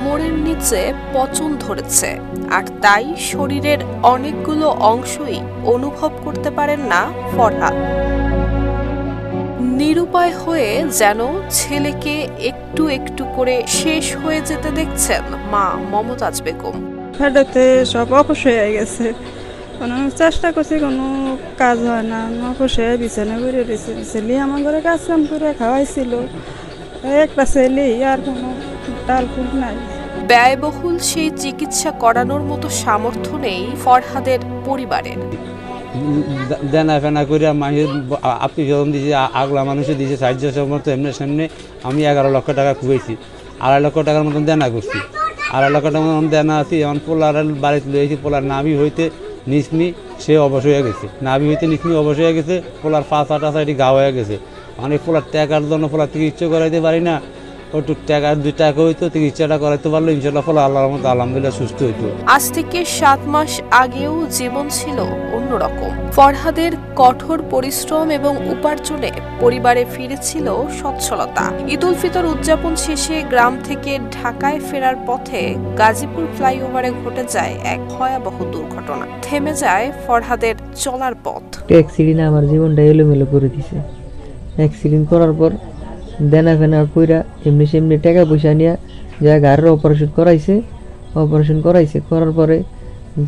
কোমরের নিচে পচন ধরেছে, আর তাই শরীরের অনেকগুলো অংশই অনুভব করতে পারেন না ফরহাদ। নিরুপায় হয়ে যেন ছেলেকে একটু একটু করে শেষ হয়ে যেতে দেখছেন মা মমতাজ বেগম। পেটেতে সব অপস হয়ে গেছে, কোনো চেষ্টা করছি কোনো কাজ হয় না, অপস হয়ে বিছানা করে রয়েছে। ছেলে আমার ঘরে কাজ কাম করে খাওয়াইছিল, একটা ছেলে আর কোনো ডাল ফুল নাই। ব্যয়বহুল সেই চিকিৎসা করানোর মতো সামর্থ্য নেই ফরহাদের পরিবারের। দেনা ফেনা করে আপনি যখন দিয়েছে, আগলা মানুষে দিয়েছে সাহায্য সমর্থ এমনি সামনে আমি 11 লক্ষ টাকা খুঁজেছি, 2.5 লক্ষ টাকার মতন দেনা করছি। 2.5 লক্ষ টাকার মতন দেনা আছি। এখন পোলার বাড়িতে লইছি, পোলার নাভি হইতে নিসমি সে অবশ হয়ে গেছে, নাভি হইতে নিসমি অবশ হয়ে গেছে, পোলার পাঁচা টাচা এটি গা হয়ে গেছে। অনেক পোলার টাকার জন্য পোলার চিকিৎসা করাইতে পারি না, ওটু টাকা 2 টাকা হইতো, চিকিৎসাটা করাইতে পারলো ইনশাল্লাহ পোলা আল্লাহর মতো আলহামদুলিল্লাহ সুস্থ হইতো। আজ থেকে 7 মাস আগেও জীবন ছিল অন্যরকম। ফরহাদের কঠোর পরিশ্রম এবং উপার্জনে পরিবারে ফিরেছিল সচ্ছলতা। ঈদ উল ফিতর উদযাপন শেষে গ্রাম থেকে ঢাকায় ফেরার পথে গাজীপুর ফ্লাইওভারে ঘটে যায় এক ভয়াবহ দুর্ঘটনা। থেমে যায় ফরহাদের চলার পথ। অ্যাক্সিডেন্ট আমার জীবনটা এলোমেলো করে দিছে। অ্যাক্সিডেন্ট করার পর দেনা ফেনা কইরা এমনি সেমনি টাকা পয়সা নিয়ে যা গাড়ির অপারেশন করাইছে করার পরে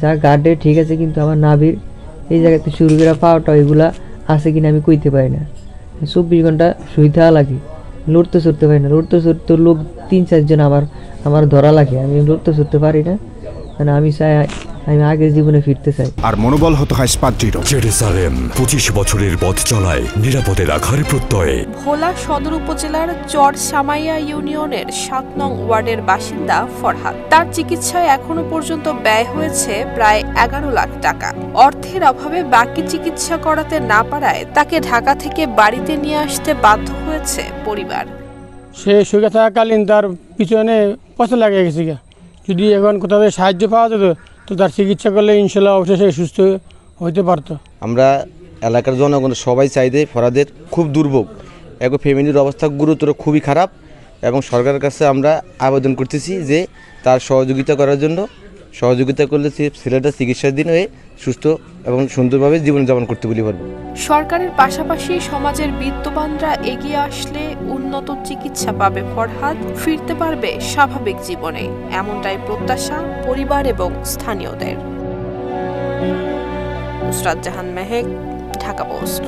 যা গার্ডে ঠিক আছে, কিন্তু আমার নাভির এই জায়গাতে শুরু করে পাওয়াটা এগুলা আছে কিনা আমি কইতে পারি না। 24 ঘন্টা শুইতে লাগে, লড়তে চড়তে পারি না। লড়তে চড়তে লোক 3-4 জন আমার ধরা লাগে, আমি লড়তে চড়তে পারি না। মানে আমি চাই আমি আগের জীবনে ফিরতে চাই। আর মনোবল হতে হয় স্পার্জিত। জেরুজালেম 25 বছরের পথ চলায় নিরাপদে রাখার প্রত্যয়ে। ভোলা সদর উপজেলার চর সামাইয়া ইউনিয়নের 7 নং ওয়ার্ডের বাসিন্দা ফরহাদ। তার চিকিৎসায় এখনো পর্যন্ত ব্যয় হয়েছে প্রায় 11 লাখ টাকা। অর্থের অভাবে বাকি চিকিৎসা করাতে না পারায় তাকে ঢাকা থেকে বাড়িতে নিয়ে আসতে বাধ্য হয়েছে পরিবার। সে সুখে থাকাকালীন তার পিছনে পয়সা লাগিয়ে গেছে, যদি এখন কোথাও সাহায্য পাওয়া যেত তো তার চিকিৎসা করলে ইনশাল্লাহ অবশেষে সুস্থ হইতে পারত। আমরা এলাকার জনগণ সবাই চাইতে ফরহাদের খুব দুর্ভোগ, এখন ফ্যামিলির অবস্থা গুরুতর, খুবই খারাপ, এবং সরকারের কাছে আমরা আবেদন করতেছি যে তার সহযোগিতা করার জন্য। সহযোগিতা করলে ছেলেটা চিকিৎসাধীন হয়ে সুস্থ এবং সুন্দরভাবে জীবনযাপন করতে বলি পারব। সরকারের পাশাপাশি সমাজের বিত্তবানরা এগিয়ে আসলে উন্নত চিকিৎসা পাবে ফরহাদ, ফিরতে পারবে স্বাভাবিক জীবনে, এমনটাই প্রত্যাশা পরিবার এবং স্থানীয়দের। নুসরাত জাহান মেহেক, ঢাকা পোস্ট।